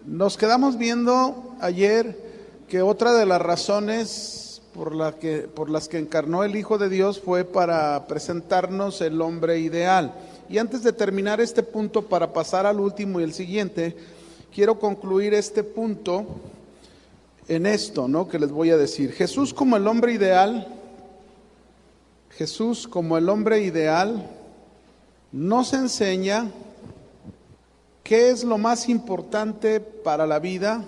Nos quedamos viendo ayer que otra de las razones por las que encarnó el Hijo de Dios fue para presentarnos el hombre ideal. Y antes de terminar este punto, para pasar al último y el siguiente, quiero concluir este punto en esto, ¿no?, que les voy a decir. Jesús como el hombre ideal nos enseña qué es lo más importante para la vida,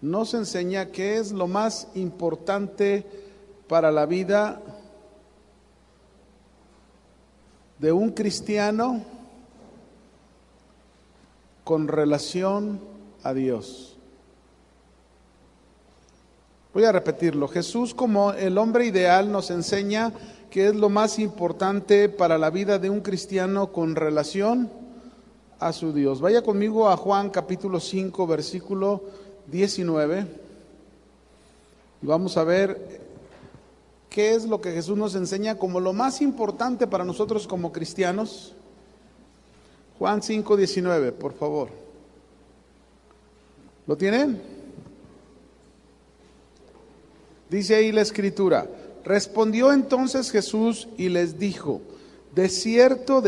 nos enseña qué es lo más importante para la vida de un cristiano con relación a Dios. Voy a repetirlo. Jesús como el hombre ideal nos enseña qué es lo más importante para la vida de un cristiano con relación a su Dios. Vaya conmigo a Juan capítulo 5, versículo 19. Y vamos a ver qué es lo que Jesús nos enseña como lo más importante para nosotros como cristianos. Juan 5, 19, por favor. ¿Lo tienen? Dice ahí la Escritura: respondió entonces Jesús y les dijo: de cierto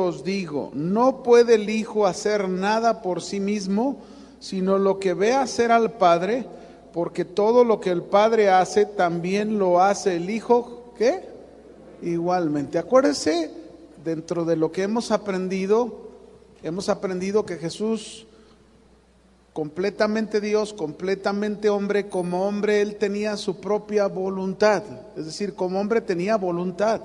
os digo, no puede el Hijo hacer nada por sí mismo, sino lo que ve hacer al Padre, porque todo lo que el Padre hace, también lo hace el Hijo, ¿qué? Igualmente. Acuérdese, dentro de lo que hemos aprendido que Jesús, completamente Dios, completamente hombre, como hombre Él tenía su propia voluntad, es decir, como hombre tenía voluntad.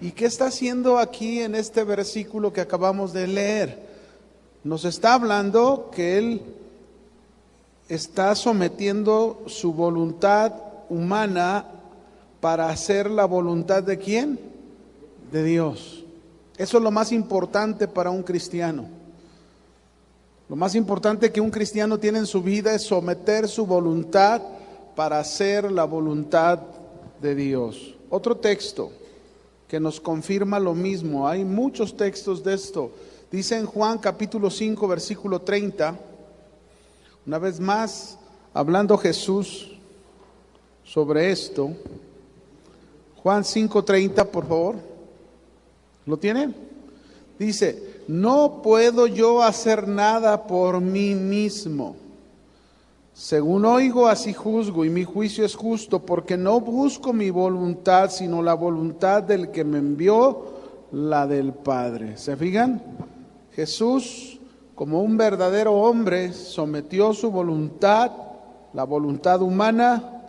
¿Y qué está haciendo aquí en este versículo que acabamos de leer? Nos está hablando que Él está sometiendo su voluntad humana para hacer la voluntad ¿de quién? De Dios. Eso es lo más importante para un cristiano. Lo más importante que un cristiano tiene en su vida es someter su voluntad para hacer la voluntad de Dios. Otro texto que nos confirma lo mismo, hay muchos textos de esto. Dice en Juan capítulo 5, versículo 30, una vez más, hablando Jesús sobre esto. Juan 5:30, por favor. ¿Lo tiene? Dice: no puedo yo hacer nada por mí mismo. Según oigo, así juzgo, y mi juicio es justo, porque no busco mi voluntad, sino la voluntad del que me envió, la del Padre. ¿Se fijan? Jesús, como un verdadero hombre, sometió su voluntad, la voluntad humana,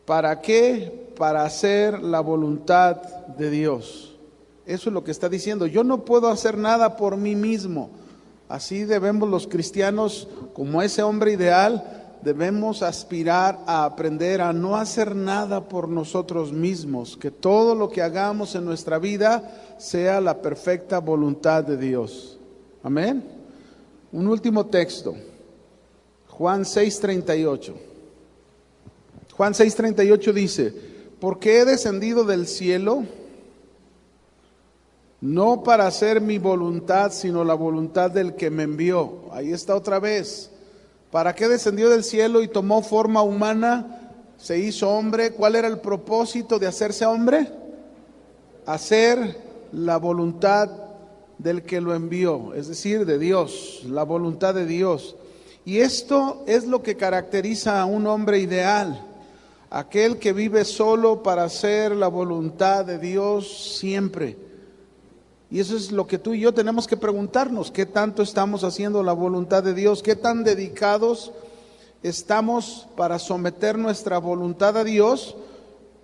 ¿para qué? Para hacer la voluntad de Dios. Eso es lo que está diciendo. Yo no puedo hacer nada por mí mismo. Así debemos los cristianos, como ese hombre ideal, debemos aspirar a aprender a no hacer nada por nosotros mismos, que todo lo que hagamos en nuestra vida sea la perfecta voluntad de Dios. Amén. Un último texto, Juan 6:38. Juan 6:38 dice: porque he descendido del cielo no para hacer mi voluntad, sino la voluntad del que me envió. Ahí está otra vez. ¿Para qué descendió del cielo y tomó forma humana? Se hizo hombre. ¿Cuál era el propósito de hacerse hombre? Hacer la voluntad del que lo envió, es decir, de Dios, la voluntad de Dios. Y esto es lo que caracteriza a un hombre ideal, aquel que vive solo para hacer la voluntad de Dios siempre. Y eso es lo que tú y yo tenemos que preguntarnos: ¿qué tanto estamos haciendo la voluntad de Dios? ¿Qué tan dedicados estamos para someter nuestra voluntad a Dios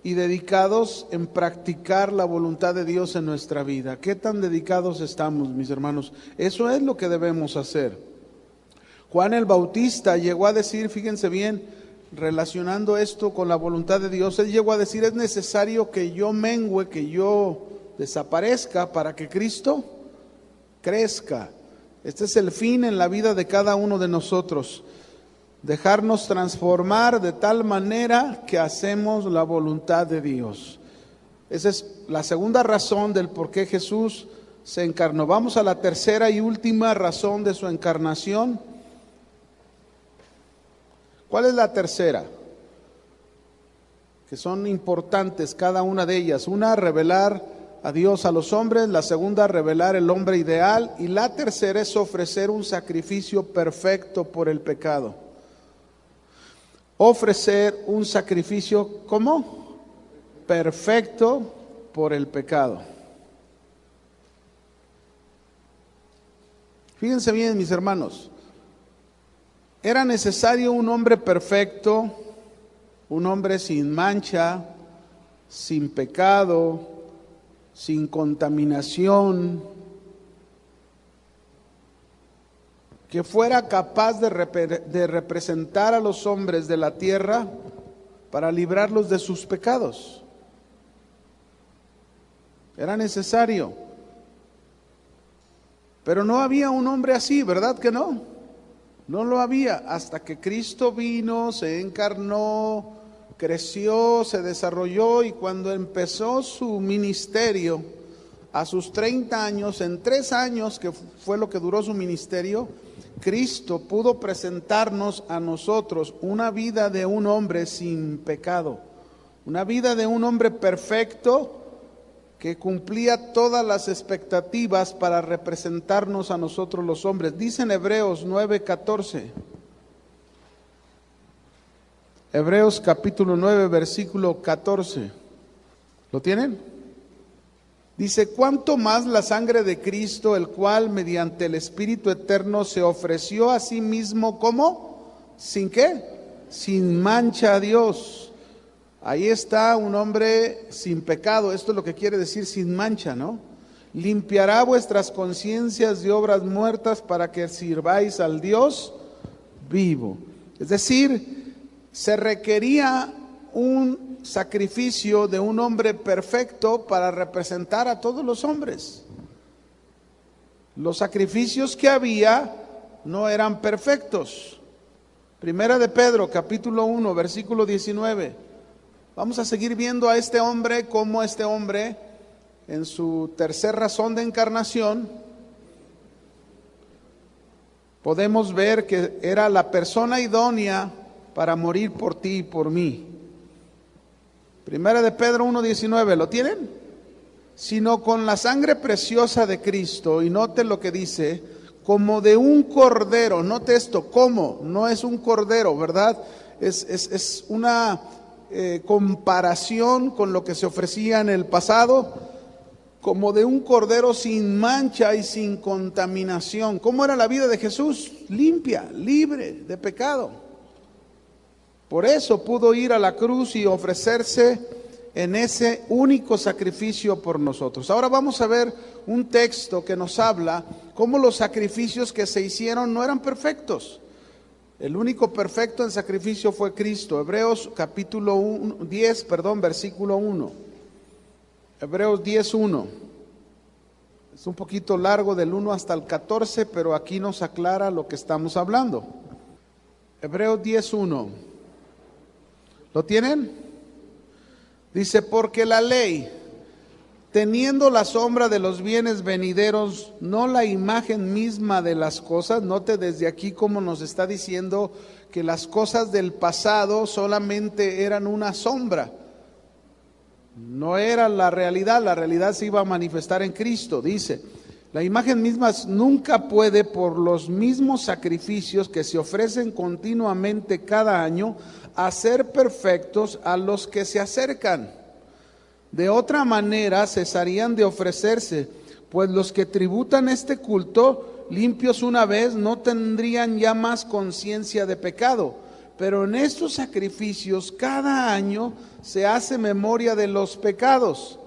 y dedicados en practicar la voluntad de Dios en nuestra vida? ¿Qué tan dedicados estamos, mis hermanos? Eso es lo que debemos hacer. Juan el Bautista llegó a decir, fíjense bien, relacionando esto con la voluntad de Dios, él llegó a decir: es necesario que yo mengüe, que yo desaparezca para que Cristo crezca. Este es el fin en la vida de cada uno de nosotros: dejarnos transformar de tal manera que hacemos la voluntad de Dios. Esa es la segunda razón del por qué Jesús se encarnó. Vamos a la tercera y última razón de su encarnación. ¿Cuál es la tercera? Que son importantes cada una de ellas. Una, revelar a Dios a los hombres. La segunda, revelar el hombre ideal. Y la tercera es ofrecer un sacrificio perfecto por el pecado. Ofrecer un sacrificio, ¿cómo? Perfecto por el pecado. Fíjense bien, mis hermanos. Era necesario un hombre perfecto, un hombre sin mancha, sin pecado, sin contaminación, que fuera capaz de representar a los hombres de la tierra para librarlos de sus pecados. Era necesario. Pero no había un hombre así, ¿verdad que no? No lo había, hasta que Cristo vino, se encarnó, creció, se desarrolló, y cuando empezó su ministerio, a sus 30 años, en 3 años, que fue lo que duró su ministerio, Cristo pudo presentarnos a nosotros una vida de un hombre sin pecado, una vida de un hombre perfecto, que cumplía todas las expectativas para representarnos a nosotros los hombres. Dice en Hebreos 9:14. Hebreos capítulo 9, versículo 14. ¿Lo tienen? Dice: ¿cuánto más la sangre de Cristo, el cual mediante el Espíritu eterno se ofreció a sí mismo, ¿cómo? ¿Sin qué? Sin mancha a Dios. Ahí está un hombre sin pecado. Esto es lo que quiere decir sin mancha, ¿no? Limpiará vuestras conciencias de obras muertas para que sirváis al Dios vivo. Es decir, se requería un sacrificio de un hombre perfecto para representar a todos los hombres. Los sacrificios que había no eran perfectos. Primera de Pedro, capítulo 1, versículo 19. Vamos a seguir viendo a este hombre, como este hombre, en su tercera razón de encarnación, podemos ver que era la persona idónea para morir por ti y por mí. Primera de Pedro 1:19, ¿lo tienen? Sino con la sangre preciosa de Cristo, y note lo que dice, como de un cordero. Note esto, ¿cómo? No es un cordero, ¿verdad? Es una comparación con lo que se ofrecía en el pasado, como de un cordero sin mancha y sin contaminación. ¿Cómo era la vida de Jesús? Limpia, libre de pecado. Por eso pudo ir a la cruz y ofrecerse en ese único sacrificio por nosotros. Ahora vamos a ver un texto que nos habla cómo los sacrificios que se hicieron no eran perfectos. El único perfecto en sacrificio fue Cristo. Hebreos capítulo 10, versículo 1. Hebreos 10:1. Es un poquito largo, del 1 hasta el 14, pero aquí nos aclara lo que estamos hablando. Hebreos 10:1. ¿Lo tienen? Dice: porque la ley, teniendo la sombra de los bienes venideros, no la imagen misma de las cosas. Note desde aquí cómo nos está diciendo que las cosas del pasado solamente eran una sombra. No era la realidad se iba a manifestar en Cristo. Dice, la imagen misma nunca puede, por los mismos sacrificios que se ofrecen continuamente cada año, hacer perfectos a los que se acercan. De otra manera cesarían de ofrecerse, pues los que tributan este culto, limpios una vez, no tendrían ya más conciencia de pecado. Pero en estos sacrificios cada año se hace memoria de los pecados,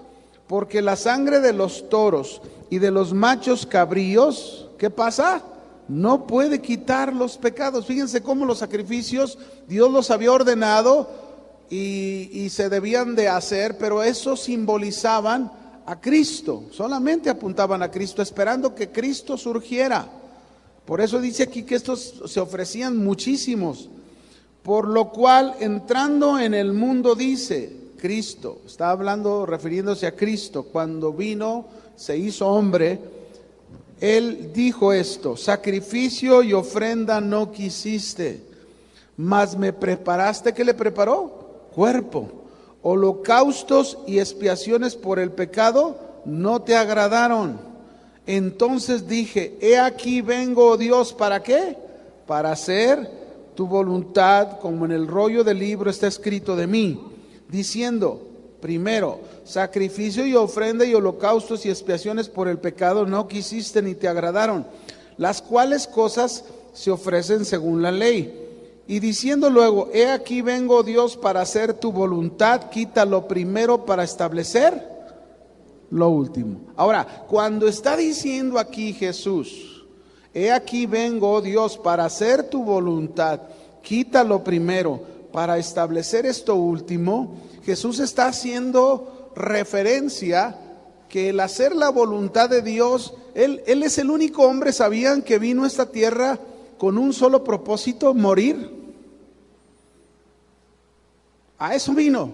porque la sangre de los toros y de los machos cabríos, ¿qué pasa? No puede quitar los pecados. Fíjense cómo los sacrificios Dios los había ordenado y se debían de hacer, pero eso simbolizaban a Cristo, solamente apuntaban a Cristo, esperando que Cristo surgiera. Por eso dice aquí que estos se ofrecían muchísimos, por lo cual entrando en el mundo, dice Cristo, está hablando, refiriéndose a Cristo, cuando vino, se hizo hombre, Él dijo esto: sacrificio y ofrenda no quisiste, Mas me preparaste, ¿qué le preparó? Cuerpo. Holocaustos y expiaciones por el pecado no te agradaron. Entonces dije, he aquí vengo, oh Dios, ¿para qué? Para hacer tu voluntad, como en el rollo del libro está escrito de mí, diciendo, primero, sacrificio y ofrenda y holocaustos y expiaciones por el pecado no quisiste ni te agradaron, las cuales cosas se ofrecen según la ley. Y diciendo luego, he aquí vengo, Dios, para hacer tu voluntad, quita lo primero para establecer lo último. Ahora, cuando está diciendo aquí Jesús, he aquí vengo, Dios, para hacer tu voluntad, quita lo primero para establecer esto último, Jesús está haciendo referencia que el hacer la voluntad de Dios, Él es el único hombre, ¿sabían?, que vino a esta tierra con un solo propósito: morir. A eso vino.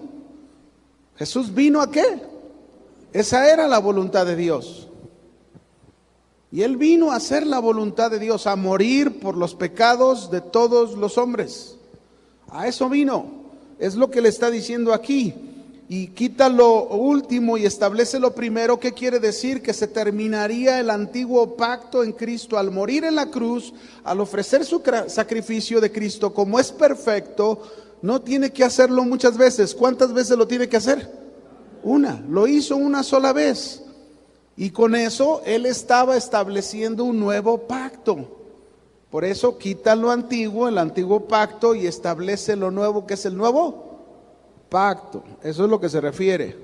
Jesús vino ¿a qué? Esa era la voluntad de Dios. Y Él vino a hacer la voluntad de Dios, a morir por los pecados de todos los hombres. A eso vino. Es lo que le está diciendo aquí. Y quita lo último y establece lo primero. ¿Qué quiere decir? Que se terminaría el antiguo pacto en Cristo al morir en la cruz, al ofrecer su sacrificio de Cristo. Como es perfecto, no tiene que hacerlo muchas veces. ¿Cuántas veces lo tiene que hacer? Una. Lo hizo una sola vez. Y con eso Él estaba estableciendo un nuevo pacto. Por eso quita lo antiguo, el antiguo pacto, y establece lo nuevo, que es el nuevo pacto. Eso es lo que se refiere.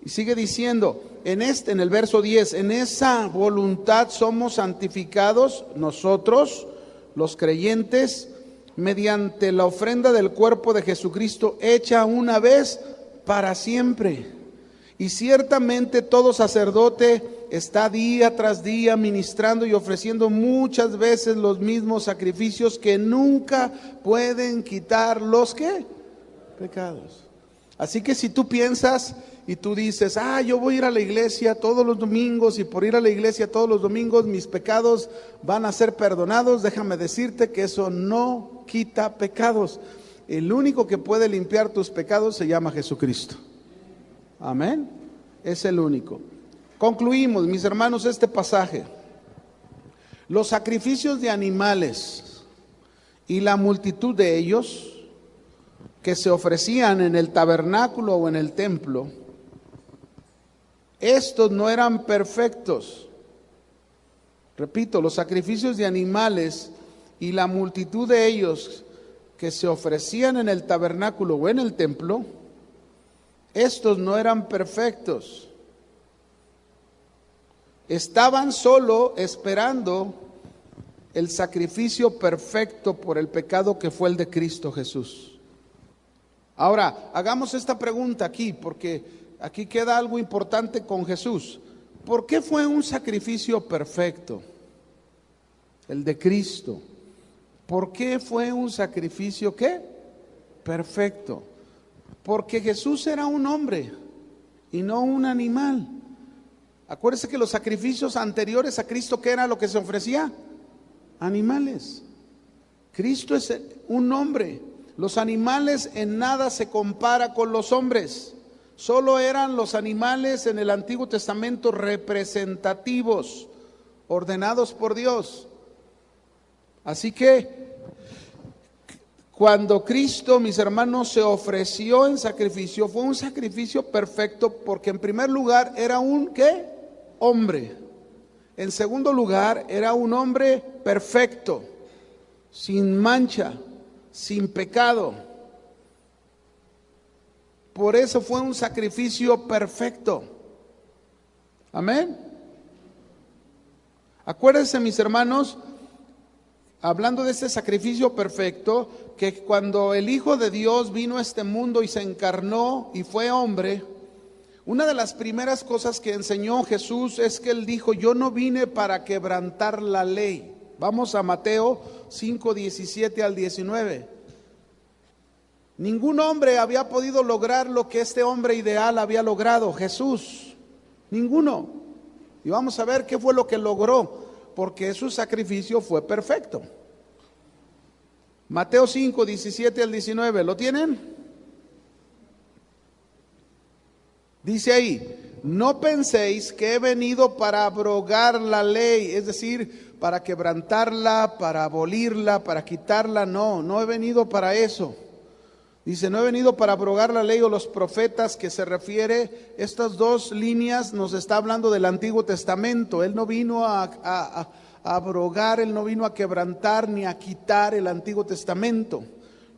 Y sigue diciendo, en el verso 10, en esa voluntad somos santificados nosotros, los creyentes, mediante la ofrenda del cuerpo de Jesucristo, hecha una vez para siempre. Y ciertamente todo sacerdote está día tras día ministrando y ofreciendo muchas veces los mismos sacrificios que nunca pueden quitar los ¿qué? Pecados. Así que si tú piensas y tú dices, yo voy a ir a la iglesia todos los domingos y por ir a la iglesia todos los domingos mis pecados van a ser perdonados, déjame decirte que eso no quita pecados. El único que puede limpiar tus pecados se llama Jesucristo. Amén. Es el único. Concluimos, mis hermanos, este pasaje. Los sacrificios de animales y la multitud de ellos que se ofrecían en el tabernáculo o en el templo, estos no eran perfectos. Repito, los sacrificios de animales y la multitud de ellos que se ofrecían en el tabernáculo o en el templo, estos no eran perfectos. Estaban solo esperando el sacrificio perfecto por el pecado que fue el de Cristo Jesús. Ahora, hagamos esta pregunta aquí, porque aquí queda algo importante con Jesús. ¿Por qué fue un sacrificio perfecto? El de Cristo. ¿Por qué fue un sacrificio qué? Perfecto. Porque Jesús era un hombre y no un animal. Acuérdese que los sacrificios anteriores a Cristo, ¿qué era lo que se ofrecía? Animales. Cristo es un hombre. Los animales en nada se compara con los hombres. Solo eran los animales en el Antiguo Testamento representativos, ordenados por Dios. Así que cuando Cristo, mis hermanos, se ofreció en sacrificio, fue un sacrificio perfecto porque en primer lugar era un ¿qué? Hombre. En segundo lugar era un hombre perfecto, sin mancha, sin pecado. Por eso fue un sacrificio perfecto. Amén. Acuérdense, mis hermanos, hablando de este sacrificio perfecto, que cuando el Hijo de Dios vino a este mundo y se encarnó y fue hombre, una de las primeras cosas que enseñó Jesús es que Él dijo, yo no vine para quebrantar la ley. Vamos a Mateo 5, 17 al 19. Ningún hombre había podido lograr lo que este hombre ideal había logrado, Jesús. Ninguno. Y vamos a ver qué fue lo que logró, porque su sacrificio fue perfecto. Mateo 5, 17 al 19, ¿lo tienen? Dice ahí: no penséis que he venido para abrogar la ley, es decir, para quebrantarla, para abolirla, para quitarla. No he venido para eso. Dice: no he venido para abrogar la ley o los profetas, que se refiere, estas dos líneas nos está hablando del Antiguo Testamento. Él no vino a abrogar, Él no vino a quebrantar ni a quitar el Antiguo Testamento.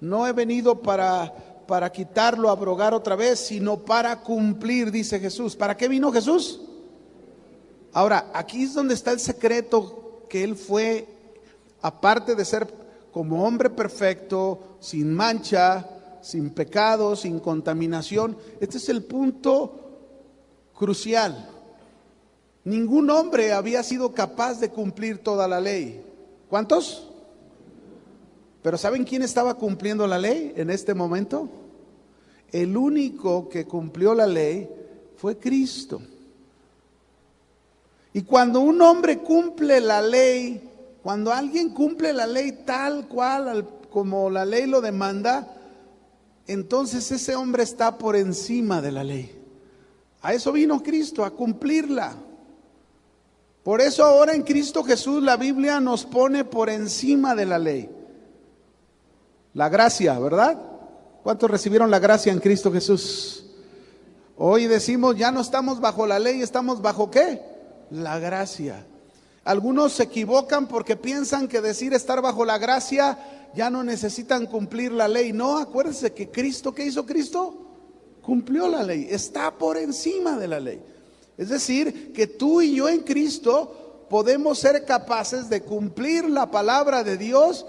No he venido para quitarlo, abrogar otra vez, sino para cumplir, dice Jesús. ¿Para qué vino Jesús? Ahora, aquí es donde está el secreto, que Él fue, aparte de ser como hombre perfecto, sin mancha, sin pecado, sin contaminación. Este es el punto crucial. Ningún hombre había sido capaz de cumplir toda la ley. ¿Cuántos? Pero ¿saben quién estaba cumpliendo la ley en este momento? El único que cumplió la ley fue Cristo. Y cuando un hombre cumple la ley, cuando alguien cumple la ley tal cual como la ley lo demanda, entonces ese hombre está por encima de la ley. A eso vino Cristo, a cumplirla. Por eso ahora en Cristo Jesús la Biblia nos pone por encima de la ley. La gracia, ¿verdad? ¿Cuántos recibieron la gracia en Cristo Jesús? Hoy decimos, ya no estamos bajo la ley, estamos bajo ¿qué? La gracia. Algunos se equivocan porque piensan que decir estar bajo la gracia ya no necesitan cumplir la ley. No, acuérdense que Cristo, ¿qué hizo Cristo? Cumplió la ley, está por encima de la ley. Es decir, que tú y yo en Cristo podemos ser capaces de cumplir la palabra de Dios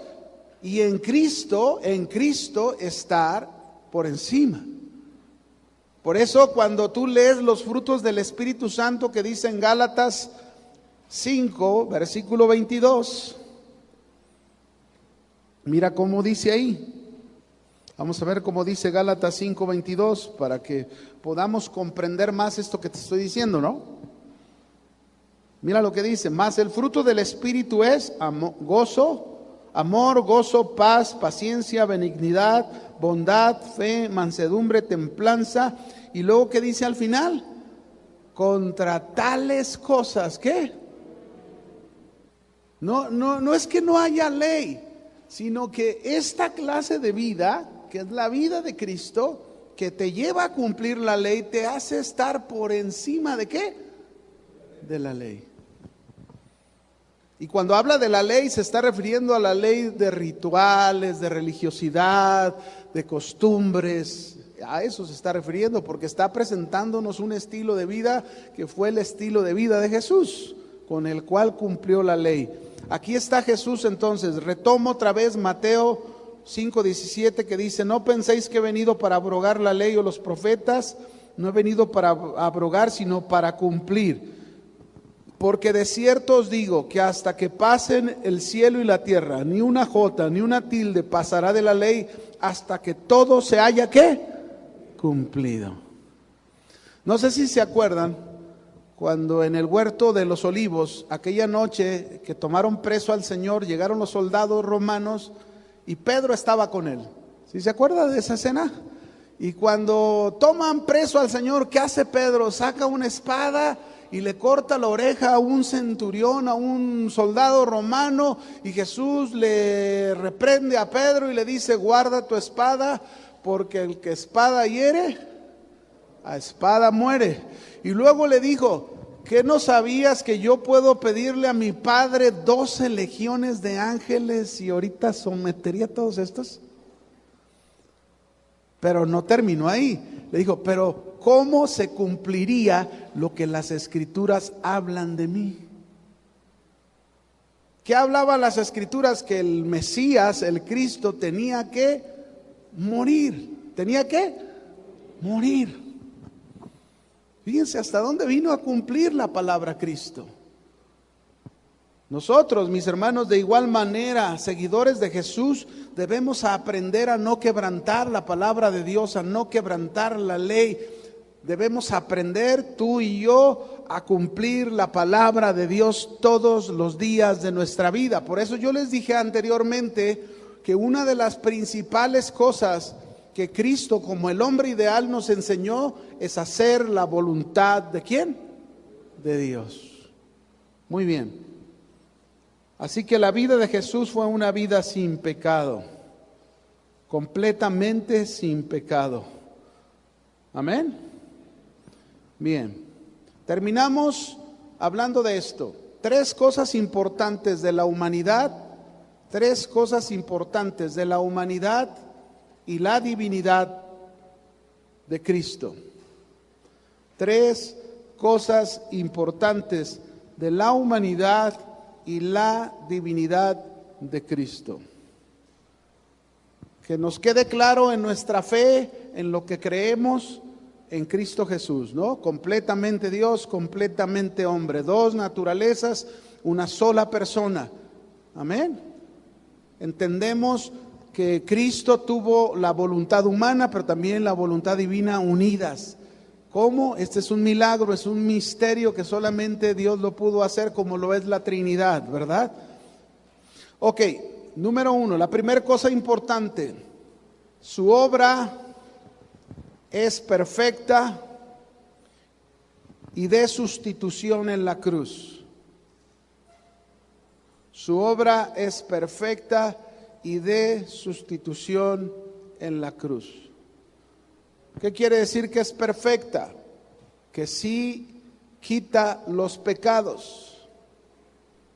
y en Cristo estar por encima. Por eso cuando tú lees los frutos del Espíritu Santo que dice en Gálatas 5, versículo 22, mira cómo dice ahí. Vamos a ver cómo dice Gálatas 5, 22, para que podamos comprender más esto que te estoy diciendo, ¿no? Mira lo que dice: mas el fruto del Espíritu es amor, gozo, paz, paciencia, benignidad, bondad, fe, mansedumbre, templanza. Y luego, ¿qué dice al final? Contra tales cosas, ¿qué? No es que no haya ley, sino que esta clase de vida, que es la vida de Cristo, que te lleva a cumplir la ley, te hace estar por encima de ¿qué? De la ley. Y cuando habla de la ley, se está refiriendo a la ley de rituales, de religiosidad, de costumbres. A eso se está refiriendo, porque está presentándonos un estilo de vida que fue el estilo de vida de Jesús, con el cual cumplió la ley. Aquí está Jesús entonces. Retomo otra vez Mateo 5:17, que dice: no penséis que he venido para abrogar la ley o los profetas. No he venido para abrogar, sino para cumplir. Porque de cierto os digo que hasta que pasen el cielo y la tierra, ni una jota ni una tilde pasará de la ley, hasta que todo se haya ¿qué? Cumplido. No sé si se acuerdan cuando en el huerto de los olivos, aquella noche que tomaron preso al Señor, llegaron los soldados romanos y Pedro estaba con él. ¿Sí se acuerda de esa escena? Y cuando toman preso al Señor, ¿qué hace Pedro? Saca una espada y le corta la oreja a un centurión, a un soldado romano, y Jesús le reprende a Pedro y le dice: guarda tu espada, porque el que espada hiere, a espada muere. Y luego le dijo: ¿qué no sabías que yo puedo pedirle a mi Padre 12 legiones de ángeles y ahorita sometería a todos estos? Pero no terminó ahí. Le dijo: pero ¿cómo se cumpliría lo que las Escrituras hablan de mí? ¿Qué hablaban las Escrituras? Que el Mesías, el Cristo, tenía que morir. ¿Tenía que morir? Fíjense hasta dónde vino a cumplir la palabra Cristo. Nosotros, mis hermanos, de igual manera, seguidores de Jesús, debemos aprender a no quebrantar la palabra de Dios, a no quebrantar la ley. Debemos aprender, tú y yo, a cumplir la palabra de Dios todos los días de nuestra vida. Por eso yo les dije anteriormente que una de las principales cosas que Cristo como el hombre ideal nos enseñó es hacer la voluntad ¿de quién? De Dios. Muy bien. Así que la vida de Jesús fue una vida sin pecado, completamente sin pecado. Amén. Bien, terminamos hablando de esto. 3 cosas importantes de la humanidad, 3 cosas importantes de la humanidad y la divinidad de Cristo. 3 cosas importantes de la humanidad y la divinidad de Cristo. Que nos quede claro en nuestra fe, en lo que creemos en Cristo Jesús, ¿no? Completamente Dios, completamente hombre. 2 naturalezas, una sola persona. Amén. Entendemos que Cristo tuvo la voluntad humana, pero también la voluntad divina unidas. ¿Cómo? Este es un milagro, es un misterio que solamente Dios lo pudo hacer, como lo es la Trinidad, ¿verdad? Ok, número 1, la primera cosa importante, su obra es perfecta y de sustitución en la cruz. Su obra es perfecta y de sustitución en la cruz. ¿Qué quiere decir que es perfecta? Que sí quita los pecados.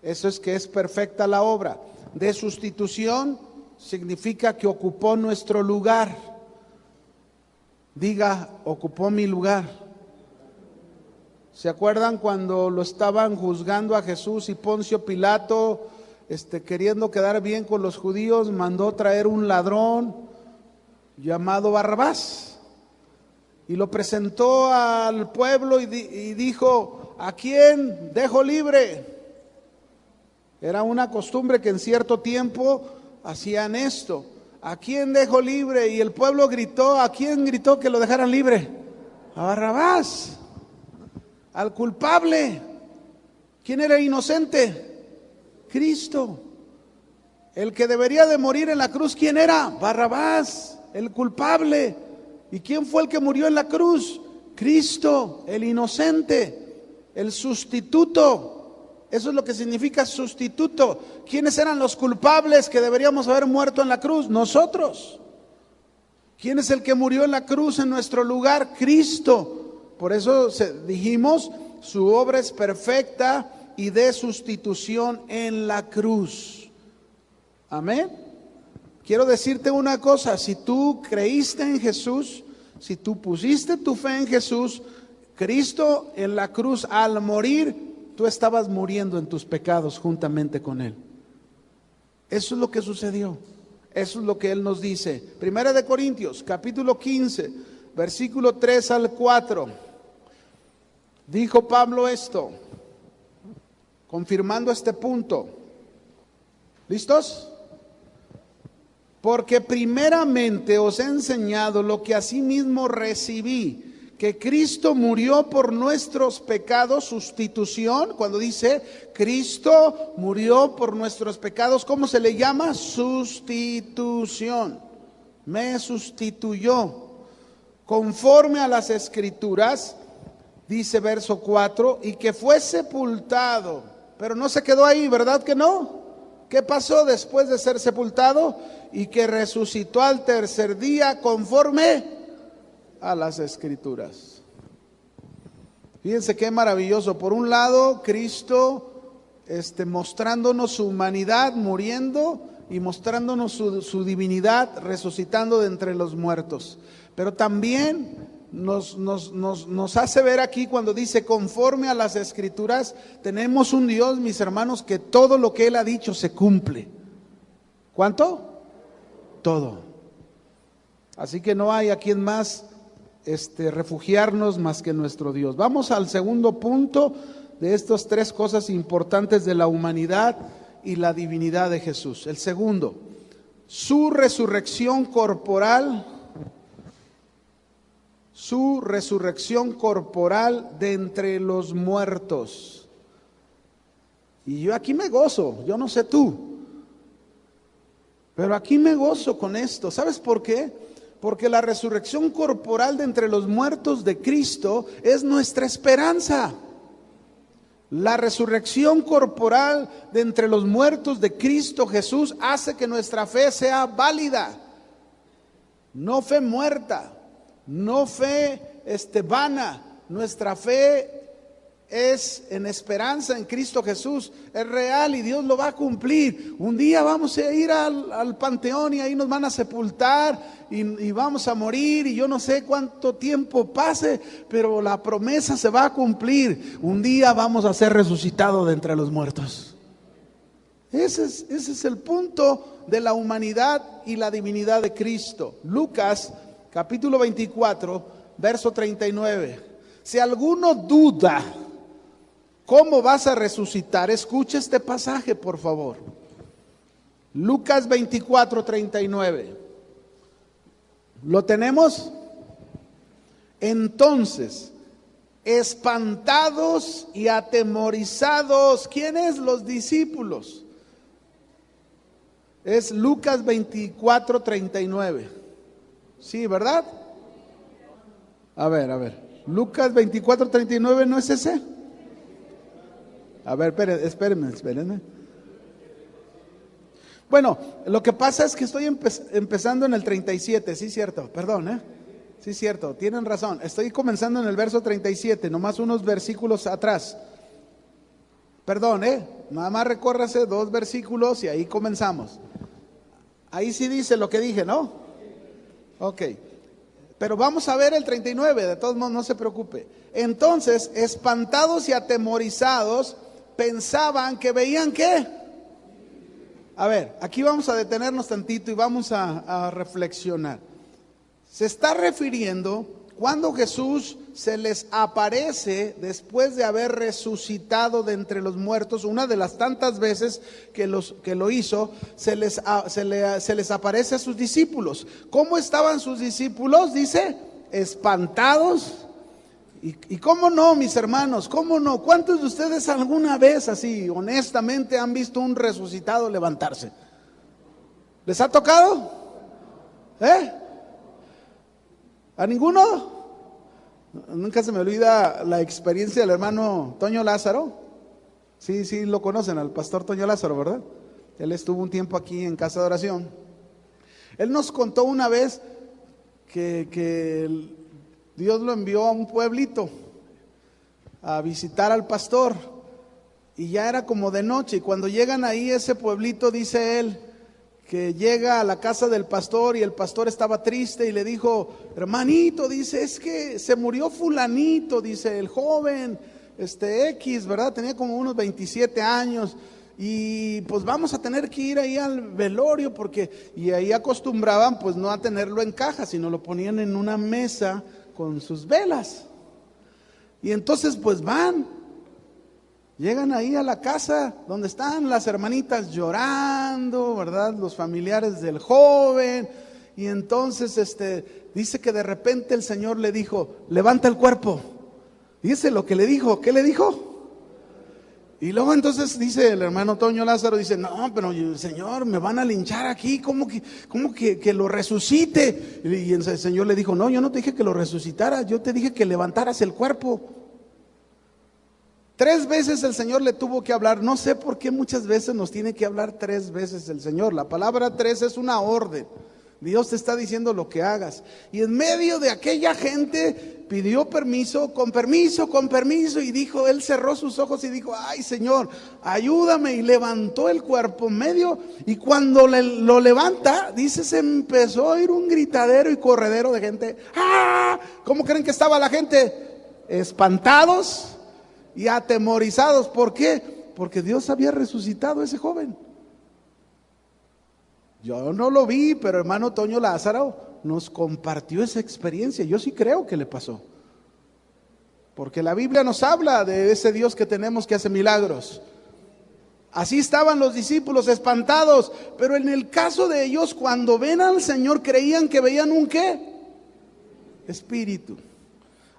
Eso es que es perfecta la obra. De sustitución significa que ocupó nuestro lugar. Diga, ocupó mi lugar. ¿Se acuerdan cuando lo estaban juzgando a Jesús y Poncio Pilato, queriendo quedar bien con los judíos, mandó traer un ladrón llamado Barrabás? Y lo presentó al pueblo y dijo, ¿a quién dejo libre? Era una costumbre que en cierto tiempo hacían esto. ¿A quién dejo libre? Y el pueblo gritó, ¿a quién gritó que lo dejaran libre? A Barrabás, al culpable. ¿Quién era inocente? Cristo. El que debería de morir en la cruz, ¿quién era? Barrabás, el culpable. ¿Y quién fue el que murió en la cruz? Cristo, el inocente, el sustituto. Eso es lo que significa sustituto. ¿Quiénes eran los culpables que deberíamos haber muerto en la cruz? Nosotros. ¿Quién es el que murió en la cruz en nuestro lugar? Cristo. Por eso dijimos, su obra es perfecta y de sustitución en la cruz. Amén. Quiero decirte una cosa, si tú creíste en Jesús, si tú pusiste tu fe en Jesús, Cristo en la cruz al morir, tú estabas muriendo en tus pecados juntamente con Él. Eso es lo que sucedió. Eso es lo que Él nos dice. Primera de Corintios, capítulo 15, versículo 3 al 4. Dijo Pablo esto, confirmando este punto. ¿Listos? Porque primeramente os he enseñado lo que asimismo recibí, que Cristo murió por nuestros pecados, sustitución. Cuando dice Cristo murió por nuestros pecados, ¿cómo se le llama? Sustitución. Me sustituyó. Conforme a las Escrituras, dice verso 4, y que fue sepultado. Pero no se quedó ahí, ¿verdad que no? ¿Qué pasó después de ser sepultado? Y que resucitó al tercer día conforme a las Escrituras. Fíjense qué maravilloso. Por un lado, Cristo mostrándonos su humanidad, muriendo, y mostrándonos su divinidad, resucitando de entre los muertos. Pero también nos hace ver aquí cuando dice conforme a las Escrituras, tenemos un Dios, mis hermanos, que todo lo que Él ha dicho se cumple. ¿Cuánto? Todo. Así que no hay a quien más refugiarnos más que nuestro Dios. Vamos al segundo punto de estas 3 cosas importantes de la humanidad y la divinidad de Jesús. El segundo, su resurrección corporal. Su resurrección corporal de entre los muertos. Y yo aquí me gozo, yo no sé tú. Pero aquí me gozo con esto. ¿Sabes por qué? Porque la resurrección corporal de entre los muertos de Cristo es nuestra esperanza. La resurrección corporal de entre los muertos de Cristo Jesús hace que nuestra fe sea válida. No fe muerta, no fe vana. Nuestra fe es en esperanza en Cristo Jesús, es real y Dios lo va a cumplir. Un día vamos a ir al panteón y ahí nos van a sepultar y vamos a morir y yo no sé cuánto tiempo pase, pero la promesa se va a cumplir. Un día vamos a ser resucitados de entre los muertos. Ese es el punto de la humanidad y la divinidad de Cristo. Lucas capítulo 24 verso 39. Si alguno duda ¿cómo vas a resucitar? Escucha este pasaje, por favor. Lucas 24, 39. ¿Lo tenemos? Entonces, espantados y atemorizados, ¿quiénes? Los discípulos. Es Lucas 24, 39. Sí, ¿verdad? A ver. Lucas 24, 39, ¿no es ese? A ver, espérenme. Bueno, lo que pasa es que estoy empezando en el 37, sí, cierto, perdón, sí, cierto, tienen razón. Estoy comenzando en el verso 37, nomás unos versículos atrás. Perdón, nada más recórrase 2 versículos y ahí comenzamos. Ahí sí dice lo que dije, ¿no? Ok, pero vamos a ver el 39, de todos modos no se preocupe. Entonces, espantados y atemorizados, pensaban que veían ¿qué? A ver, aquí vamos a detenernos tantito y vamos a reflexionar. Se está refiriendo cuando Jesús se les aparece después de haber resucitado de entre los muertos, una de las tantas veces que lo hizo, se les aparece a sus discípulos. ¿Cómo estaban sus discípulos? Dice, espantados. Y cómo no, mis hermanos, cómo no. ¿Cuántos de ustedes alguna vez así, honestamente, han visto un resucitado levantarse? ¿Les ha tocado? ¿A ninguno? Nunca se me olvida la experiencia del hermano Toño Lázaro. Sí, lo conocen, al pastor Toño Lázaro, ¿verdad? Él estuvo un tiempo aquí en Casa de Oración. Él nos contó una vez que Dios lo envió a un pueblito a visitar al pastor y ya era como de noche, y cuando llegan ahí a ese pueblito, dice él que llega a la casa del pastor y el pastor estaba triste y le dijo, hermanito, dice, es que se murió fulanito, dice, el joven, X, ¿verdad? Tenía como unos 27 años y pues vamos a tener que ir ahí al velorio y ahí acostumbraban pues no a tenerlo en caja, sino lo ponían en una mesa con sus velas. Y entonces pues llegan ahí a la casa donde están las hermanitas llorando, ¿verdad? Los familiares del joven. Y entonces dice que de repente el Señor le dijo, levanta el cuerpo. Dice lo que le dijo. ¿Qué le dijo? Y luego entonces dice el hermano Toño Lázaro, dice, no, pero Señor, me van a linchar aquí, ¿cómo que lo resucite? Y el Señor le dijo, no, yo no te dije que lo resucitaras, yo te dije que levantaras el cuerpo. 3 veces el Señor le tuvo que hablar. No sé por qué muchas veces nos tiene que hablar 3 veces el Señor. La palabra 3 es una orden. Dios te está diciendo lo que hagas. Y en medio de aquella gente pidió permiso, con permiso, y dijo, él cerró sus ojos y dijo, ay Señor, ayúdame, y levantó el cuerpo medio, y cuando lo levanta, dice, se empezó a oír un gritadero y corredero de gente. ¡Ah! ¿Cómo creen que estaba la gente? Espantados y atemorizados. ¿Por qué? Porque Dios había resucitado a ese joven. Yo no lo vi, pero hermano Toño Lázaro nos compartió esa experiencia. Yo sí creo que le pasó. Porque la Biblia nos habla de ese Dios que tenemos que hace milagros. Así estaban los discípulos espantados, pero en el caso de ellos, cuando ven al Señor, creían que veían un ¿qué? Espíritu.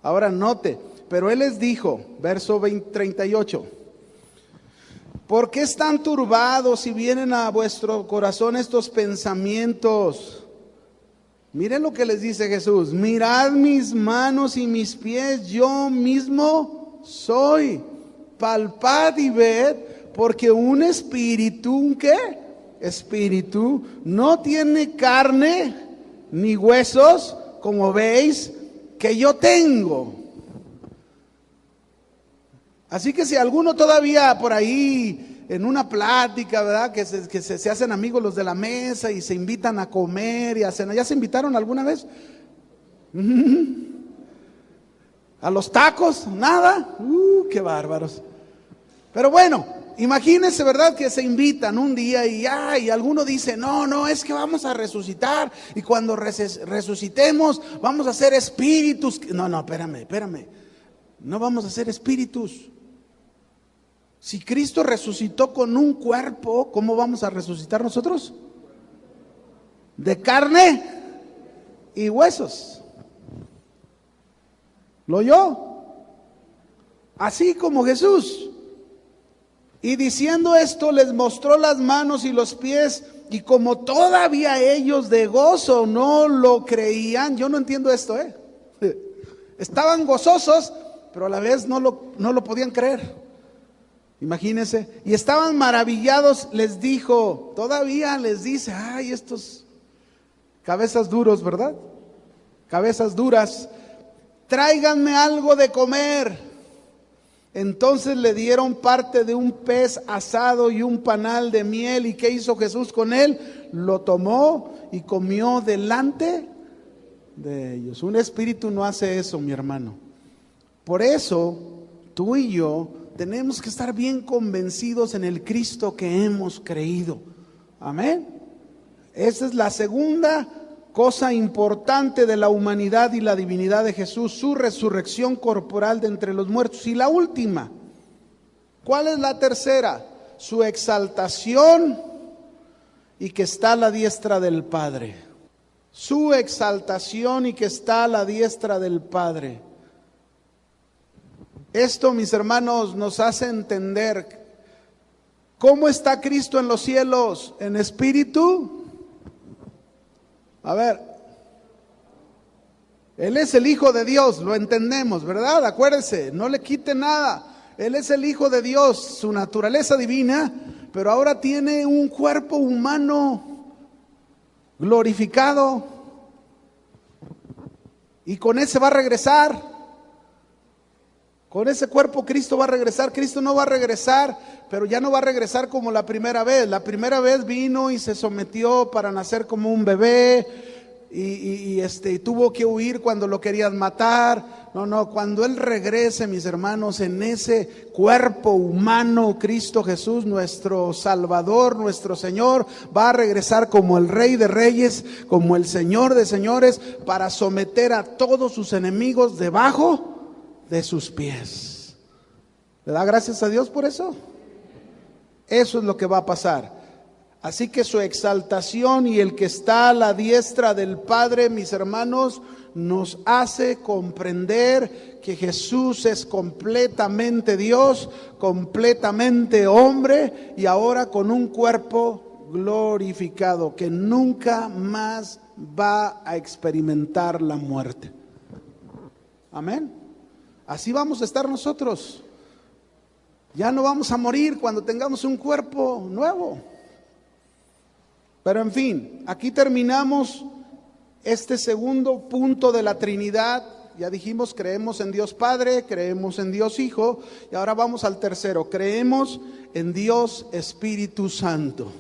Ahora note, pero Él les dijo, verso 38, ¿Por qué están turbados y vienen a vuestro corazón estos pensamientos? Miren lo que les dice Jesús: mirad mis manos y mis pies, yo mismo soy. Palpad y ved, porque un espíritu, ¿un qué? Espíritu, no tiene carne ni huesos, como veis que yo tengo. Así que si alguno todavía por ahí en una plática, ¿verdad? Que se hacen amigos los de la mesa y se invitan a comer y a cenar. ¿Ya se invitaron alguna vez? ¿A los tacos? ¿Nada? ¡Qué bárbaros! Pero bueno, imagínense, ¿verdad? Que se invitan un día y alguno dice, no, es que vamos a resucitar y cuando resucitemos vamos a ser espíritus. No, espérame. No vamos a ser espíritus. Si Cristo resucitó con un cuerpo, ¿cómo vamos a resucitar nosotros? De carne y huesos. ¿Lo oyó? Así como Jesús. Y diciendo esto, les mostró las manos y los pies, y como todavía ellos de gozo no lo creían. Yo no entiendo esto, Estaban gozosos, pero a la vez no lo podían creer. Imagínense, y estaban maravillados. Les dijo, todavía les dice, estos cabezas duros, ¿verdad? Cabezas duras, tráiganme algo de comer. Entonces le dieron parte de un pez asado y un panal de miel. ¿Y qué hizo Jesús con él? Lo tomó y comió delante de ellos. Un espíritu no hace eso, mi hermano. Por eso, tú y yo tenemos que estar bien convencidos en el Cristo que hemos creído. Amén. Esa es la segunda cosa importante de la humanidad y la divinidad de Jesús: su resurrección corporal de entre los muertos. Y la última, ¿cuál es la tercera? Su exaltación y que está a la diestra del Padre. Su exaltación y que está a la diestra del Padre. Esto, mis hermanos, nos hace entender cómo está Cristo en los cielos, en espíritu. A ver, Él es el Hijo de Dios, lo entendemos, ¿verdad? Acuérdense, no le quite nada. Él es el Hijo de Dios, su naturaleza divina, pero ahora tiene un cuerpo humano glorificado. Y con ese va a regresar. Con ese cuerpo Cristo va a regresar. Cristo no va a regresar, pero ya no va a regresar como la primera vez. La primera vez vino y se sometió para nacer como un bebé y tuvo que huir cuando lo querían matar. No, cuando Él regrese, mis hermanos, en ese cuerpo humano, Cristo Jesús, nuestro Salvador, nuestro Señor, va a regresar como el Rey de Reyes, como el Señor de Señores, para someter a todos sus enemigos debajo de sus pies. ¿Le da gracias a Dios por eso? Eso es lo que va a pasar. Así que su exaltación y el que está a la diestra del Padre, mis hermanos, nos hace comprender que Jesús es completamente Dios, completamente hombre, y ahora con un cuerpo glorificado que nunca más va a experimentar la muerte. Amén. Así vamos a estar nosotros. Ya no vamos a morir cuando tengamos un cuerpo nuevo. Pero en fin, aquí terminamos este segundo punto de la Trinidad. Ya dijimos, creemos en Dios Padre, creemos en Dios Hijo, y ahora vamos al tercero, creemos en Dios Espíritu Santo.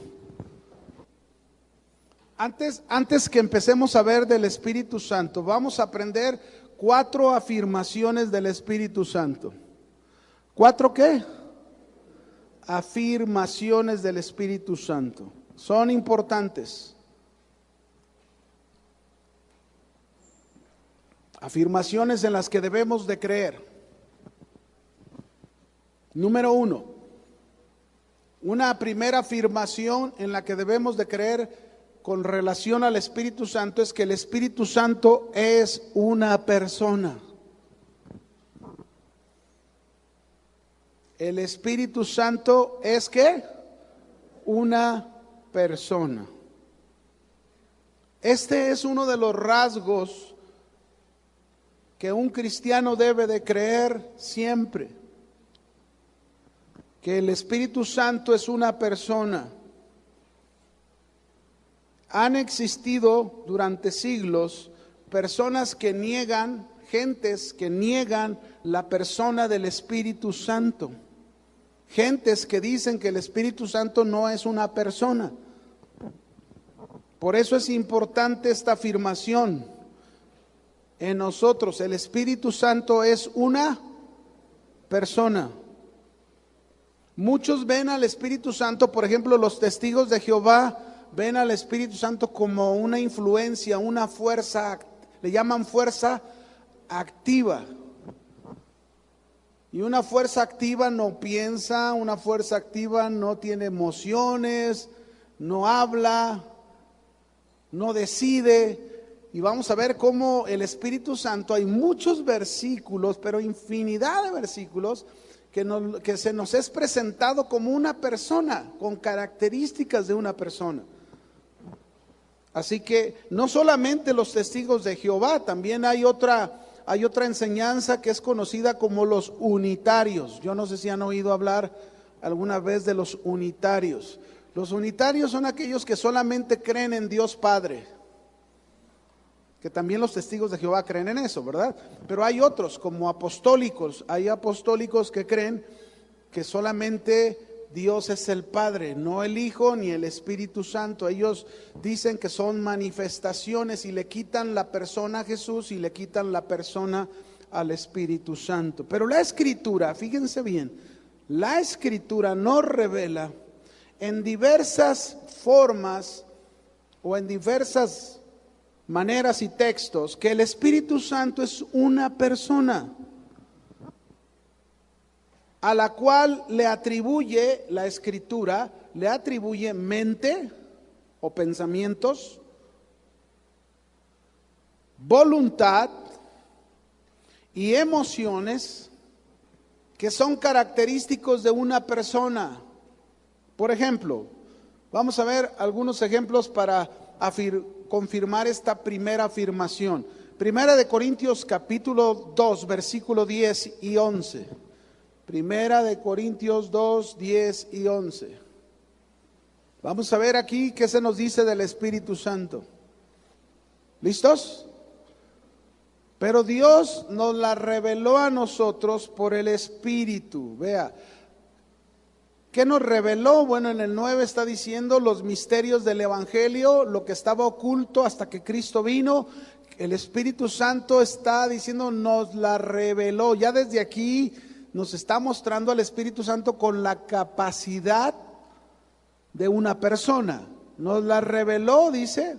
Antes que empecemos a ver del Espíritu Santo, vamos a aprender 4 afirmaciones del Espíritu Santo. ¿4 qué? Afirmaciones del Espíritu Santo. Son importantes. Afirmaciones en las que debemos de creer. Número 1. Una primera afirmación en la que debemos de creer con relación al Espíritu Santo es que el Espíritu Santo es una persona. El Espíritu Santo es ¿qué? Una persona. Este es uno de los rasgos que un cristiano debe de creer siempre, que el Espíritu Santo es una persona. Han existido durante siglos personas que niegan, gentes que niegan la persona del Espíritu Santo. Gentes que dicen que el Espíritu Santo no es una persona. Por eso es importante esta afirmación en nosotros. El Espíritu Santo es una persona. Muchos ven al Espíritu Santo, por ejemplo, los testigos de Jehová ven al Espíritu Santo como una influencia, una fuerza, le llaman fuerza activa. Y una fuerza activa no piensa, una fuerza activa no tiene emociones, no habla, no decide. Y vamos a ver cómo el Espíritu Santo, hay muchos versículos, pero infinidad de versículos, que se nos es presentado como una persona, con características de una persona. Así que no solamente los testigos de Jehová, también hay otra enseñanza que es conocida como los unitarios. Yo no sé si han oído hablar alguna vez de los unitarios. Los unitarios son aquellos que solamente creen en Dios Padre, que también los testigos de Jehová creen en eso, ¿verdad? Pero hay otros como apostólicos. Hay apostólicos que creen que solamente Dios es el Padre, no el Hijo ni el Espíritu Santo. Ellos dicen que son manifestaciones y le quitan la persona a Jesús y le quitan la persona al Espíritu Santo. Pero la Escritura, fíjense bien, la Escritura nos revela en diversas formas o en diversas maneras y textos que el Espíritu Santo es una persona a la cual le atribuye la Escritura, le atribuye mente o pensamientos, voluntad y emociones que son característicos de una persona. Por ejemplo, vamos a ver algunos ejemplos para confirmar esta primera afirmación. Primera de Corintios capítulo 2, versículo 10 y 11. Primera de Corintios 2, 10 y 11. Vamos a ver aquí qué se nos dice del Espíritu Santo. ¿Listos? Pero Dios nos la reveló a nosotros por el Espíritu. Vea, ¿qué nos reveló? Bueno, en el 9 está diciendo los misterios del Evangelio, lo que estaba oculto hasta que Cristo vino. El Espíritu Santo está diciendo, nos la reveló. Ya desde aquí nos está mostrando al Espíritu Santo con la capacidad de una persona. Nos la reveló, dice,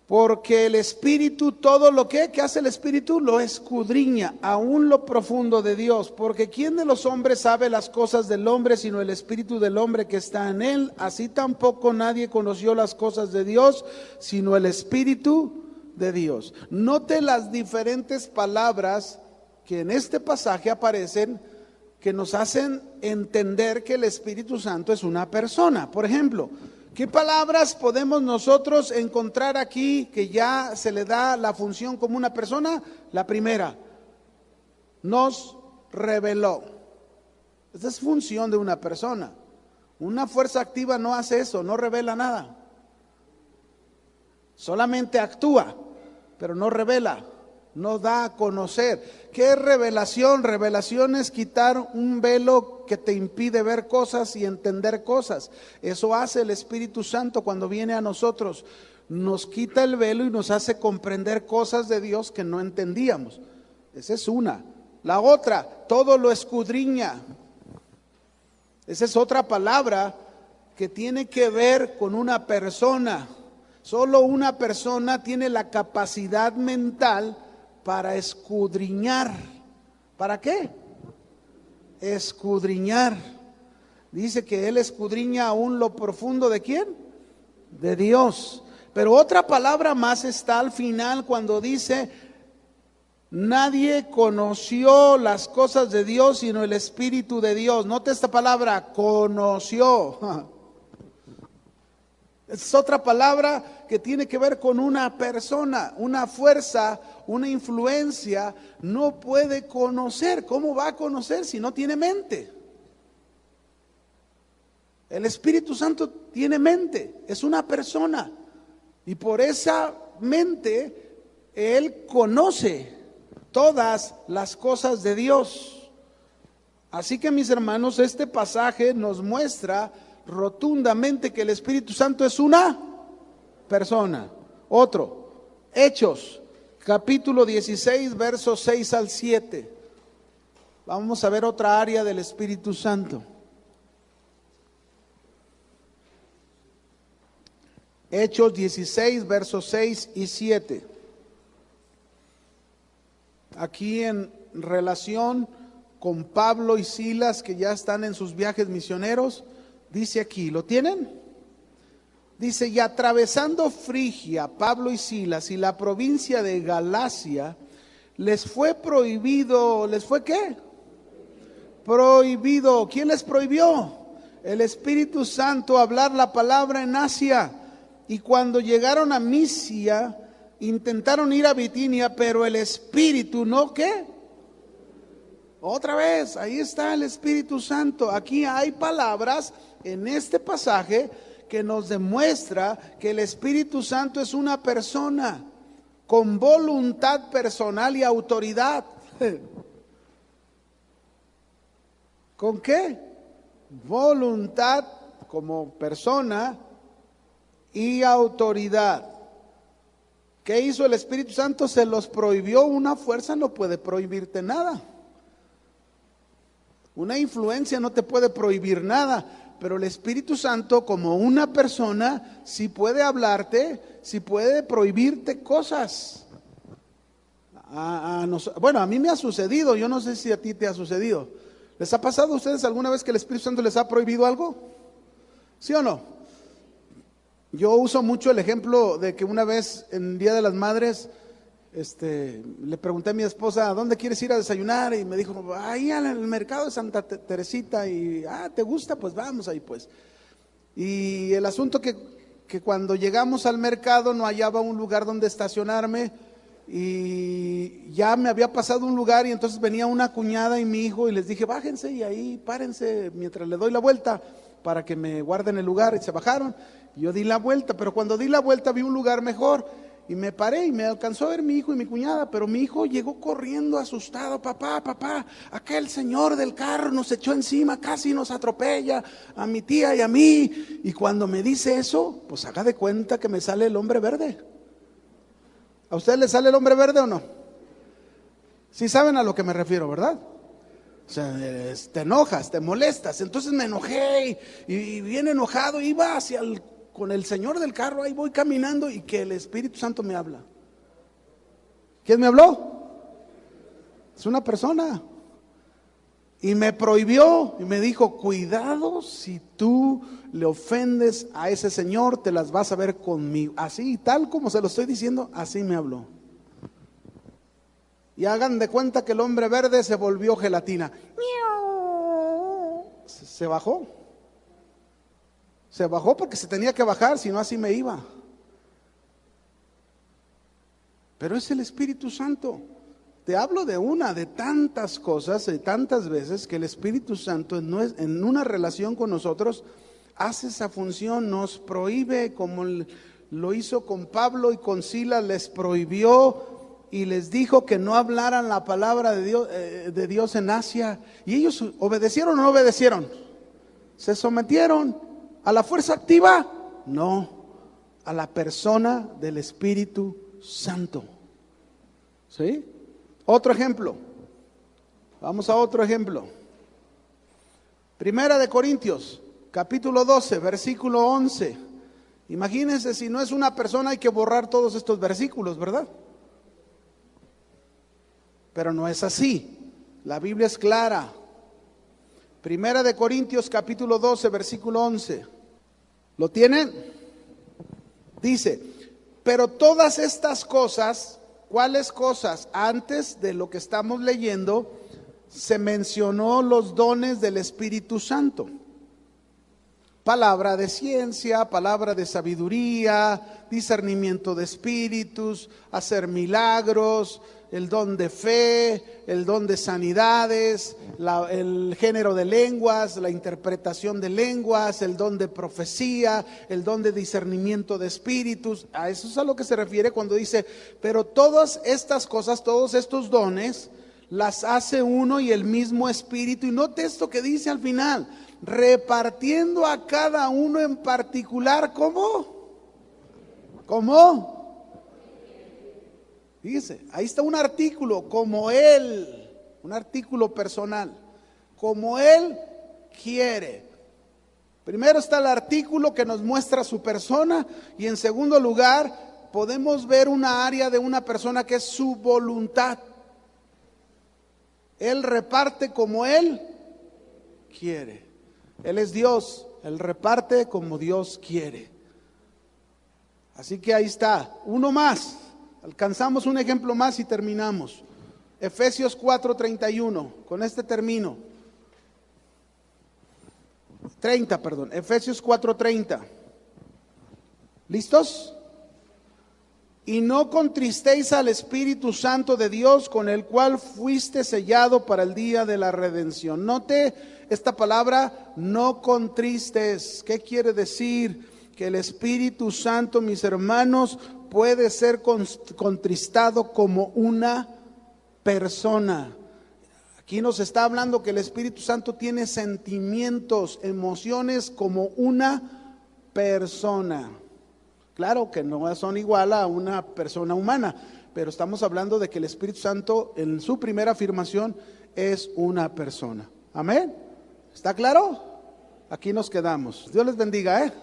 porque el Espíritu todo lo que hace el Espíritu lo escudriña, aún lo profundo de Dios. Porque ¿quién de los hombres sabe las cosas del hombre sino el Espíritu del hombre que está en él? Así tampoco nadie conoció las cosas de Dios sino el Espíritu de Dios. Note las diferentes palabras que en este pasaje aparecen, que nos hacen entender que el Espíritu Santo es una persona. Por ejemplo, ¿qué palabras podemos nosotros encontrar aquí que ya se le da la función como una persona? La primera, nos reveló. Esa es función de una persona. Una fuerza activa no hace eso, no revela nada. Solamente actúa, pero no revela. No da a conocer. ¿Qué es revelación? Revelación es quitar un velo que te impide ver cosas y entender cosas. Eso hace el Espíritu Santo cuando viene a nosotros. Nos quita el velo y nos hace comprender cosas de Dios que no entendíamos. Esa es una. La otra, todo lo escudriña. Esa es otra palabra que tiene que ver con una persona. Solo una persona tiene la capacidad mental para escudriñar. ¿Para qué? Escudriñar. Dice que Él escudriña aún lo profundo ¿de quién? De Dios. Pero otra palabra más está al final cuando dice Nadie conoció las cosas de Dios sino el Espíritu de Dios. Note esta palabra, conoció. Es otra palabra que tiene que ver con una persona, una fuerza, una influencia. No puede conocer. ¿Cómo va a conocer si no tiene mente? El Espíritu Santo tiene mente, es una persona. Y por esa mente, Él conoce todas las cosas de Dios. Así que, mis hermanos, este pasaje nos muestra rotundamente que el Espíritu Santo es una persona. Otro, Hechos, capítulo 16, versos 6 al 7. Vamos a ver otra área del Espíritu Santo. Hechos 16, versos 6 y 7. Aquí en relación con Pablo y Silas, que ya están en sus viajes misioneros, dice aquí, ¿lo tienen? Dice, y atravesando Frigia, Pablo y Silas y la provincia de Galacia, les fue prohibido, ¿les fue qué? Prohibido. ¿Quién les prohibió? El Espíritu Santo, hablar la palabra en Asia. Y cuando llegaron a Misia, intentaron ir a Bitinia, pero el Espíritu, ¿no qué? Otra vez, ahí está el Espíritu Santo. Aquí hay palabras en este pasaje que nos demuestra que el Espíritu Santo es una persona con voluntad personal y autoridad. ¿Con qué? Voluntad como persona y autoridad. ¿Qué hizo el Espíritu Santo? Se los prohibió. Una fuerza no puede prohibirte nada. Una influencia no te puede prohibir nada, pero el Espíritu Santo como una persona sí puede hablarte, sí puede prohibirte cosas. Bueno, a mí me ha sucedido, yo no sé si a ti te ha sucedido. ¿Les ha pasado a ustedes alguna vez que el Espíritu Santo les ha prohibido algo? ¿Sí o no? Yo uso mucho el ejemplo de que una vez en Día de las Madres, le pregunté a mi esposa, ¿a dónde quieres ir a desayunar? Y me dijo, ahí al mercado de Santa Teresita. Y, ¿te gusta? Pues vamos ahí pues. Y el asunto que cuando llegamos al mercado no hallaba un lugar donde estacionarme. Y ya me había pasado un lugar y entonces venía una cuñada y mi hijo y les dije, bájense y ahí párense mientras le doy la vuelta para que me guarden el lugar. Y se bajaron. Yo di la vuelta, pero cuando di la vuelta vi un lugar mejor. Y me paré y me alcanzó a ver mi hijo y mi cuñada, pero mi hijo llegó corriendo asustado, papá, aquel señor del carro nos echó encima, casi nos atropella a mi tía y a mí. Y cuando me dice eso, pues haga de cuenta que me sale el hombre verde. ¿A usted le sale el hombre verde o no? Sí saben a lo que me refiero, ¿verdad? O sea, te enojas, te molestas. Entonces me enojé y bien enojado iba con el señor del carro, ahí voy caminando y que el Espíritu Santo me habla. ¿Quién me habló? Es una persona. Y me prohibió y me dijo, cuidado si tú le ofendes a ese señor, te las vas a ver conmigo. Así, tal como se lo estoy diciendo, así me habló. Y hagan de cuenta que el hombre verde se volvió gelatina. Se bajó. Se bajó porque se tenía que bajar, si no así me iba. Pero es el Espíritu Santo. Te hablo de tantas cosas, de tantas veces que el Espíritu Santo en una relación con nosotros hace esa función, nos prohíbe, como lo hizo con Pablo y con Silas, les prohibió y les dijo que no hablaran la palabra de Dios en Asia. ¿Y ellos obedecieron o no obedecieron? ¿Se sometieron a la fuerza activa? No, a la persona del Espíritu Santo. ¿Sí? Otro ejemplo. Vamos a otro ejemplo. Primera de Corintios, capítulo 12, versículo 11. Imagínense, si no es una persona hay que borrar todos estos versículos, ¿verdad? Pero no es así. La Biblia es clara. Primera de Corintios, capítulo 12, versículo 11. ¿Lo tienen? Dice, pero todas estas cosas, ¿Cuáles cosas? Antes de lo que estamos leyendo, se mencionó los dones del Espíritu Santo. Palabra de ciencia, palabra de sabiduría, discernimiento de espíritus, hacer milagros, el don de fe, el don de sanidades, el género de lenguas, la interpretación de lenguas, el don de profecía, el don de discernimiento de espíritus. A eso es a lo que se refiere cuando dice, pero todas estas cosas, todos estos dones, las hace uno y el mismo Espíritu. Y note esto que dice al final, repartiendo a cada uno en particular. ¿Cómo? Dice, ahí está un artículo, como Él, un artículo personal, como Él quiere. Primero está el artículo que nos muestra su persona, y en segundo lugar podemos ver una área de una persona que es su voluntad. Él reparte como Él quiere. Él es Dios, Él reparte como Dios quiere. Así que ahí está, uno más. Alcanzamos un ejemplo más y terminamos. Efesios 4:31, con este termino. 30, perdón, Efesios 4:30. ¿Listos? Y no contristéis al Espíritu Santo de Dios, con el cual fuiste sellado para el día de la redención. Note esta palabra, no contristes. ¿Qué quiere decir? Que el Espíritu Santo, mis hermanos, puede ser contristado como una persona. Aquí nos está hablando que el Espíritu Santo tiene sentimientos, emociones como una persona. Claro que no son igual a una persona humana, pero estamos hablando de que el Espíritu Santo en su primera afirmación es una persona. Amén. ¿Está claro? Aquí nos quedamos. Dios les bendiga,